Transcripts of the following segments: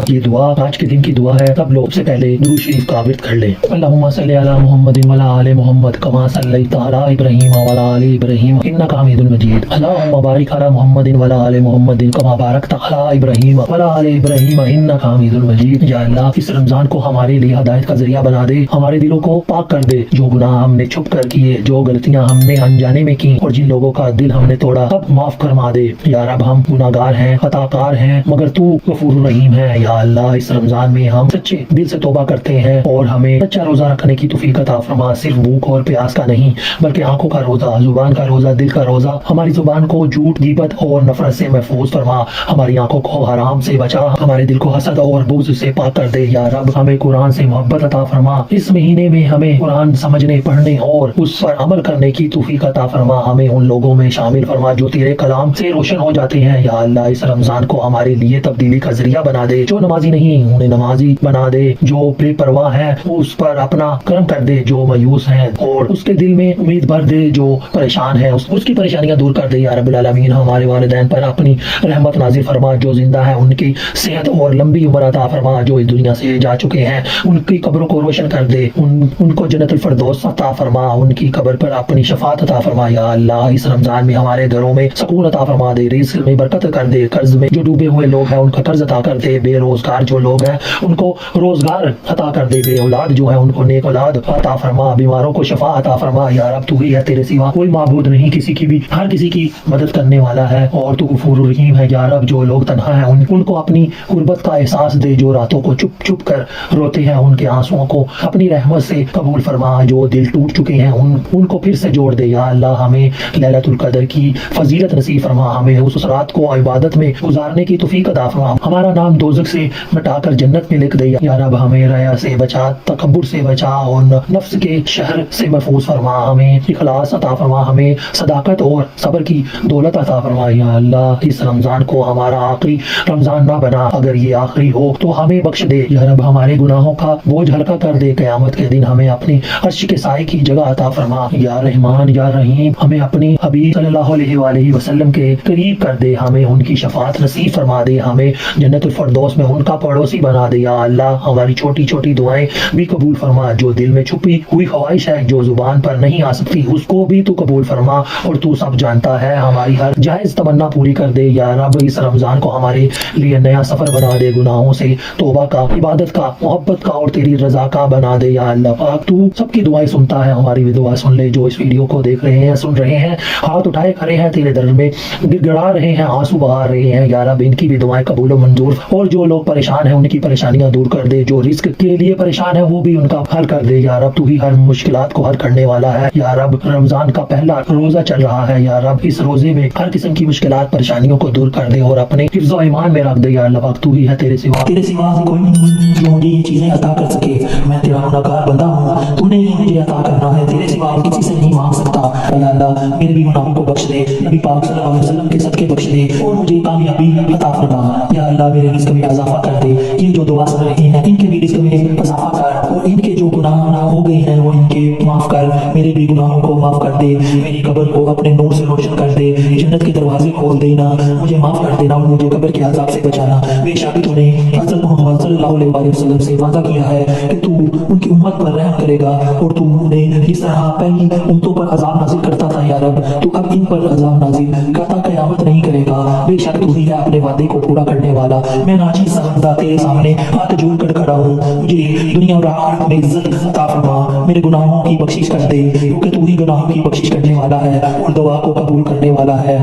یہ دعا آج کے دن کی دعا ہے، سب لوگ سے پہلے درود شریف کا ورد کر لیں۔ اللہم صلی علی محمد وعلی آل محمد کما صلیت علی ابراہیم وعلی آل ابراہیم انک حمید مجید۔ اللہم بارک علی محمد وعلی آل محمد کما بارکت علی ابراہیم وعلی آل ابراہیم انک حمید مجید۔ یا اللہ اس رمضان کو ہمارے لیے ہدایت کا ذریعہ بنا دے، ہمارے دلوں کو پاک کر دے، جو گناہ ہم نے چھپ کر کیے، جو غلطیاں ہم نے انجانے میں کی اور جن لوگوں کا دل ہم نے توڑا، سب معاف فرما دے۔ یا رب ہم گناہ گار ہیں، خطا کار ہیں، مگر تو غفور رحیم ہے۔ یا اللہ اس رمضان میں ہم سچے دل سے توبہ کرتے ہیں اور ہمیں سچا روزہ رکھنے کی توفیق عطا فرما، صرف بھوک اور پیاس کا نہیں بلکہ آنکھوں کا روزہ، زبان کا روزہ، دل کا روزہ۔ ہماری زبان کو جھوٹ، غیبت اور نفرت سے محفوظ فرما، ہماری آنکھوں کو حرام سے بچا، ہمارے دل کو حسد اور بغض سے پاک کر دے۔ یا رب ہمیں قرآن سے محبت عطا فرما، اس مہینے میں ہمیں قرآن سمجھنے، پڑھنے اور اس پر عمل کرنے کی توفیق عطا فرما، ہمیں ان لوگوں میں شامل فرما جو تیرے کلام سے روشن ہو جاتے ہیں۔ یا اللہ اس رمضان کو ہمارے لیے تبدیلی کا ذریعہ بنا دے، جو نمازی نہیں انہیں نمازی بنا دے، جو بے پرواہ ہے اس پر اپنا کرم کر دے، جو مایوس ہیں اور اس کے دل میں امید بھر دے، جو پریشان ہے اس کی پریشانیاں دور کر دے۔ یا رب العالمین ہمارے والدین پر اپنی رحمت نازل فرما، جو زندہ ہے ان کی صحت اور لمبی عمر عطا فرما، جو اس دنیا سے جا چکے ہیں ان کی قبروں کو روشن کر دے، ان کو جنت الفردوس عطا فرما، ان کی قبر پر اپنی شفاعت عطا فرما۔ یا اللہ اس رمضان میں ہمارے گھروں میں سکون عطا فرما دے، رزق میں برکت کر دے، قرض میں جو ڈوبے ہوئے لوگ ہیں ان کا قرض عطا کر دے، بے روزگار جو لوگ ہیں ان کو روزگار عطا کر دے، بے اولاد جو ہے ان کو نیک اولاد عطا فرما، بیماروں کو شفا عطا فرما۔ یا رب تو ہی ہے، تیرے سوا کوئی معبود نہیں، کسی کی بھی ہر کسی کی مدد کرنے والا ہے اور تو غفور الرحیم ہے۔ یا رب جو لوگ تنہا ہیں ان کو اپنی غربت کا احساس دے، جو راتوں کو چپ چپ کر روتے ہیں ان کے آنسوؤں کو اپنی رحمت سے قبول فرما، جو دل ٹوٹ چکے ہیں ان کو پھر سے جوڑ دے۔ یا اللہ ہمیں لیلۃ القدر کی فضیلت نصیب فرما، ہمیں اس رات کو عبادت میں گزارنے کی توفیق عطا فرما، ہمارا نام دوزخ سے مٹا کر جنت میں لکھ دے۔ یا رب ہمیں ریا سے بچا، تکبر سے بچا اور نفس کے شہر سے محفوظ فرما، ہمیں اخلاص عطا فرما، ہمیں صداقت اور صبر کی دولت عطا فرما۔ یا اللہ اس رمضان کو ہمارا آخری رمضان نہ بنا، اگر یہ آخری ہو تو ہمیں بخش دے۔ یا رب ہمارے گناہوں کا بوجھ ہلکا کر دے، قیامت کے دن ہمیں اپنی عرش کے سائے کی جگہ عطا فرما۔ یا رحمان یا رحیم ہمیں اپنی حبیب صلی اللہ علیہ وآلہ وسلم کے قریب کر دے، ہمیں ان کی شفاعت نصیب فرما دے، ہمیں جنت الفردوس میں ان کا پڑوسی بنا دے۔ یا اللہ ہماری چھوٹی چھوٹی دعائیں بھی قبول فرما، جو دل میں چھپی ہوئی خواہش ہے جو زبان پر نہیں آ سکتی اس کو بھی تو قبول فرما، اور تو سب جانتا ہے، ہماری ہر جائز تمنا پوری کر دے۔ یا رب اس رمضان کو ہمارے لیے نیا سفر بنا دے، گناہوں سے توبہ کا، عبادت کا، محبت کا اور تیری رضا کا بنا دے۔ یا اللہ پاک تو سب کی دعائیں سنتا ہے، ہماری بھی دعا سن لے۔ جو اس ویڈیو کو دیکھ رہے ہیں، سن رہے ہیں، ہاتھ اٹھائے کھڑے ہیں تیرے در میں، گڑ گڑا رہے ہیں، آنسو بہا رہے ہیں، یا رب ان کی بھی دعائیں قبول و منظور، اور جو لوگ پریشان ہیں ان کی پریشانیاں دور کر دے، جو رزق کے لیے پریشان ہے وہ بھی ان کا حل کر دے۔ یا رب تو ہی ہر مشکلات کو حل کرنے والا ہے۔ یا رب رمضان کا پہلا روزہ چل رہا ہے، یا رب اس روزے میں ہر قسم کی مشکلات، پریشانیوں کو دور کر دے اور اپنے حفظ و ایمان میں رکھ دے۔ یا اللہ پاک تو ہی ہے، تیرے سوا کوئی نہیں جو مجھے یہ چیزیں عطا کر سکے، میں تیرا گنہگار بندہ ہوں، تو نے ہی مجھے عطا کرنا ہے، تیرے سوا کسی سے نہیں مانگ سکتا۔ یا اللہ میرے بھی گناہوں کو بخش دے، نبی پاک صلی اللہ علیہ وسلم کے صدقے بخش دے اور مجھے کامیابی عطا فرما۔ یا اللہ میرے رزق میں اضافہ کر دے، یہ جو دعا سن رہے ہیں ان کے بھی رزق میں اضافہ کر، اور ان کے جو گناہ ہو گئے ہیں وہ ان کے معاف کر، میرے بھی گناہوں کو معاف کر دے، میری قبر کو اپنے نور سے روشن کر دے، جنت کے دروازے کھول دینا، مجھے معاف کر دینا اور مجھے قبر کے عذاب سے بچانا۔ بے شک تو نے حضرت محمد صلی اللہ علیہ وسلم سے وعدہ کیا ہے کہ تو ان کی امت پر رحم کرے گا، اور تو انہیں جس طرح پہلی امتوں پر عذاب نازل کرتا تھا یا رب تو اب ان پر عذاب نازل کرتا قیامت نہیں کرے گا۔ بے شک تو ہی ہے اپنے وعدے کو پورا کرنے والا۔ میں ناچیز سا بندہ تیرے سامنے ہاتھ جوڑ کر کھڑا ہوں، مجھے دنیا اور آخرت میں عزت عطا فرما، میرے گناہوں کی بخشش کر دے، کیونکہ تو ہی گناہوں کی بخشش کرنے والا ہے اور دعا کو قبول کرنے والا ہے۔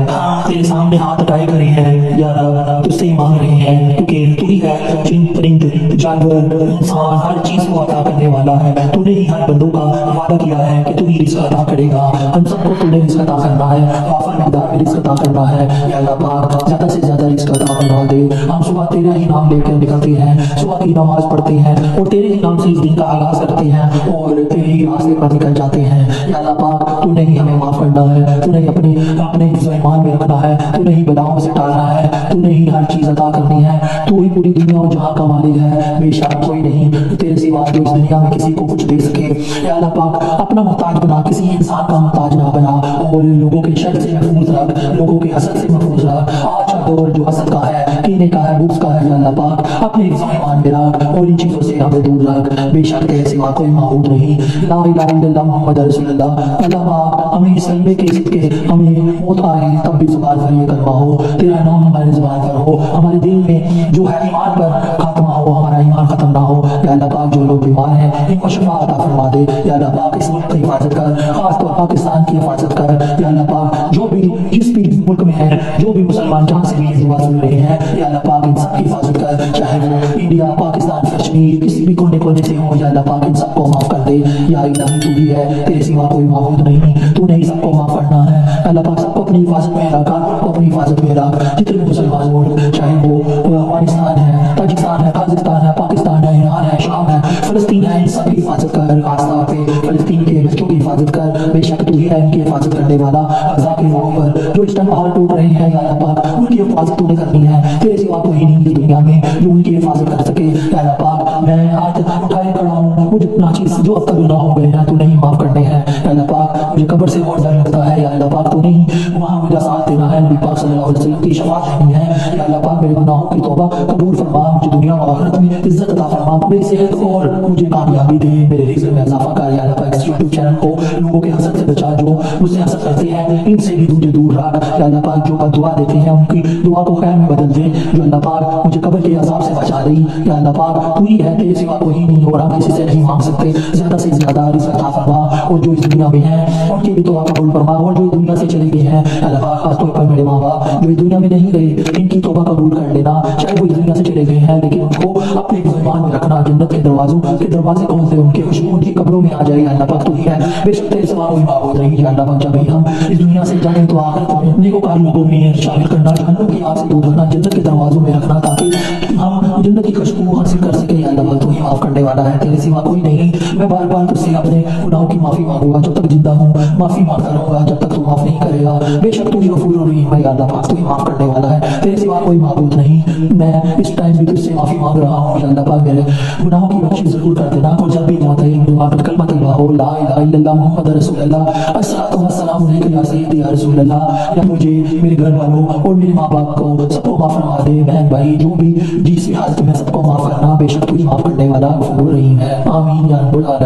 تیرے سامنے ہاتھ اٹھائے کھڑے ہیں یا رب، تجھ سے مانگ رہے ہیں، کیونکہ تو ہی ہے جن پرند جانور انسان ہر چیز کو عطا کرنے والا ہے۔ تو نے ہی ہر بندوں کا وعدہ کیا ہے کہ تو ہی رزق عطا کرے گا، ہم سب کو تو نے رزق عطا کرنا ہے، وافر مقدار میں رزق عطا کرنا ہے۔ یا اللہ پاک زیادہ سے زیادہ رزق عطا فرما دے۔ ہم صبح تیرا ہی نام لے کر نکلتے ہیں، صبح کی نماز پڑھتے ہیں اور تیرے ہی نام سے اس دن کا آغاز کرتے ہیں اور تیرے ہی راستے پر نکل جاتے ہیں۔ یا اللہ پاک تو نے ہی ہمیں معاف کرنا ہے، تو نے ہی اپنے حفظ و ایمان میں رکھنا ہے، تو نے ہی بلاؤں سے ٹالنا ہے، تو نے ہی ہر چیز عطا کرنی ہے، تو ہی پوری دنیا اور جہاں کا مالک ہے۔ بے شک کوئی نہیں تیرے سوا جو اس دنیا میں کسی کو کچھ دے سکے۔ یا اللہ پاک اپنا محتاج بنا، کسی انسان کا محتاج نہ بنا، اور لوگوں کے شر سے محفوظ رکھ، لوگوں کے حسد سے محفوظ رکھ۔ آج کا دور جو حسد کا ہے، کینے کا ہے، بغض کا ہے، یا اللہ پاک اپنے حفظ و ایمان میں رکھ اور ان چیزوں سے ہمیں دور رکھ۔ بے شک تیرے سوا کوئی معبود نہیں، لا الہ الا اللہ محمد رسول اللہ۔ اللہ پاک ہمیں اس کلمے کے صدقے ہمیں موت آئے تب بھی زبان پر یہ کلمہ ہو، تیرا نام ہمارے زبان پر ہو، ہمارے دل میں جو ہے ایمان پر خاتمہ ہو، ہمارا ایمان ختم نہ ہو۔ یا اللہ پاک جو لوگ بیمار ہیں ان کو شفا عطا فرما دے۔ یا اللہ پاک اس ملک کی حفاظت کر، خاص طور پاکستان کی حفاظت کر۔ یا اللہ پاک جو بھی جس بھی ملک میں ہے، جو بھی مسلمان جہاں سے بھی یہ دعا سن رہے ہیں، یا اللہ پاک ان سب کی حفاظت کر، چاہے وہ انڈیا، پاکستان، کشمیر، کسی بھی کونے کونے سے ہو۔ یا اللہ پاک ان سب کو معاف کر دے۔ یا الہی تو ہی ہے، تیرے سوا کوئی معبود نہیں، تو نے ہی سب کو معاف کرنا ہے۔ اللہ پاک سب کو اپنی حفاظت میں رکھا، اپنی حفاظت میں رکھ۔ جتنے مسلمان ملک، چاہے وہ افغانستان ہے، تاجکستان ہے، قازقستان ہے، پاکستان ہے، ایران ہے، شام ہے، فلسطین ہے، ان سب کی حفاظت کر۔ خاص طور پہ فلسطین کے بچوں کی حفاظت کر، بے شک تو ہی ہے ان کی حفاظت کرنے والا۔ غزہ کے لوگوں پر جو اس ٹائم پہاڑ ٹوٹ رہے ہیں، یا اللہ پاک ان کی حفاظت تو نے کرنی ہے، تیرے سوا کوئی نہیں ہے دنیا میں جو ان کی حفاظت کر سکے۔ یا اللہ پاک میں آج اٹھائے کھڑا ہوں، وہ جتنا چیز جو اب تک گناہ ہو گئے ہیں تو نہیں معاف کرنے ہیں۔ یا اللہ پاک مجھے قبر سے بہت ڈر لگتا ہے، یا اللہ پاک تو نہیں وہاں مجھے ساتھ دینا ہے، نبی پاک صلی اللہ علیہ وسلم کی شفاعت دینی ہے۔ یا اللہ پاک میرے گناہوں کی توبہ قبول فرما، مجھے دنیا و آخرت میں عزت عطا فرما، میری صحت اور مجھے کامیابی دے، میرے رزق میں اضافہ کر۔ یا اللہ پاک اس یوٹیوب چینل کو لوگوں کے حسد سے بچا، جو مجھ سے حسد کرتے ہیں ان سے بھی مجھے دور رکھ۔ یا اللہ پاک جو بد دعا دیتے ہیں ان کی دعا کو خیر میں بدل دے۔ جو اللہ پاک مجھے قبر کے عذاب سے بچا دے۔ یا اللہ پاک تو ہی ہے، تیرے سوا کوئی نہیں، اور ہم کسی سے نہیں مانگ سکتے۔ زیادہ سے زیادہ رزق عطا فرما، اور جو اس دنیا میں ہیں ان کی بھی توبہ قبول فرما، اور جو اس دنیا سے چلے گئے ہیں اللہ پاک خاص طور پر میرے ماں باپ جو اس دنیا میں نہیں گئے، ان کی توبہ قبول کر لینا۔ چاہے وہ اس دنیا سے چلے گئے ہیں لیکن ان کو اپنے ایمان میں رکھنا، جنت کے دروازوں کے دروازے کھول دے، ان کی خوشبو ان کی قبروں میں آ جائے۔ اللہ پاک تو ہی ہے، بے شک تیرے سوا کوئی معبود نہیں۔ یا اللہ پاک جب بھی ہم اس دنیا سے جائیں تو آخرت میں نیکوکار لوگوں میں شامل کرنا، جہنم کی آگ سے دور رکھنا، جنت کے دروازوں میں رکھنا، تاکہ ہم جنت کی خوشبو حاصل کر سکیں۔ یا اللہ پاک تو ہی معاف کرنے والا ہے، تیرے سوا کوئی نہیں۔ میں بار بار تجھ سے اپنے گناہوں کی معافی مانگوں گا، جب تک زندہ ہوں معافی مانگتا رہوں گا، جب تک تو معاف نہیں کرے گا۔ بے شک تو ہی غفور الرحیم ہے، یا اللہ پاک تو ہی معاف کرنے والا ہے، تیرے سوا کوئی معبود نہیں۔ میں اس ٹائم بھی تجھ سے معافی مانگ رہا ہوں، یا اللہ پاک میرے گناہوں کی بخشش ضرور کر دینا، اور جب بھی موت آئے دعا پر کلمہ طیبہ ہو، لا الہ الا اللہ محمد رسول اللہ، الصلاۃ والسلام علیک یا سیدی یا رسول اللہ۔ یا مجھے، میرے گھر والوں اور میرے ماں باپ کو سب کو معاف فرما دے، بہن بھائی جو بھی جس بھی حالت میں سب کو معاف کرنا، بے شک تو ہی معاف کرنے والا غفور الرحیم ہے۔ آمین یا رب العالمین۔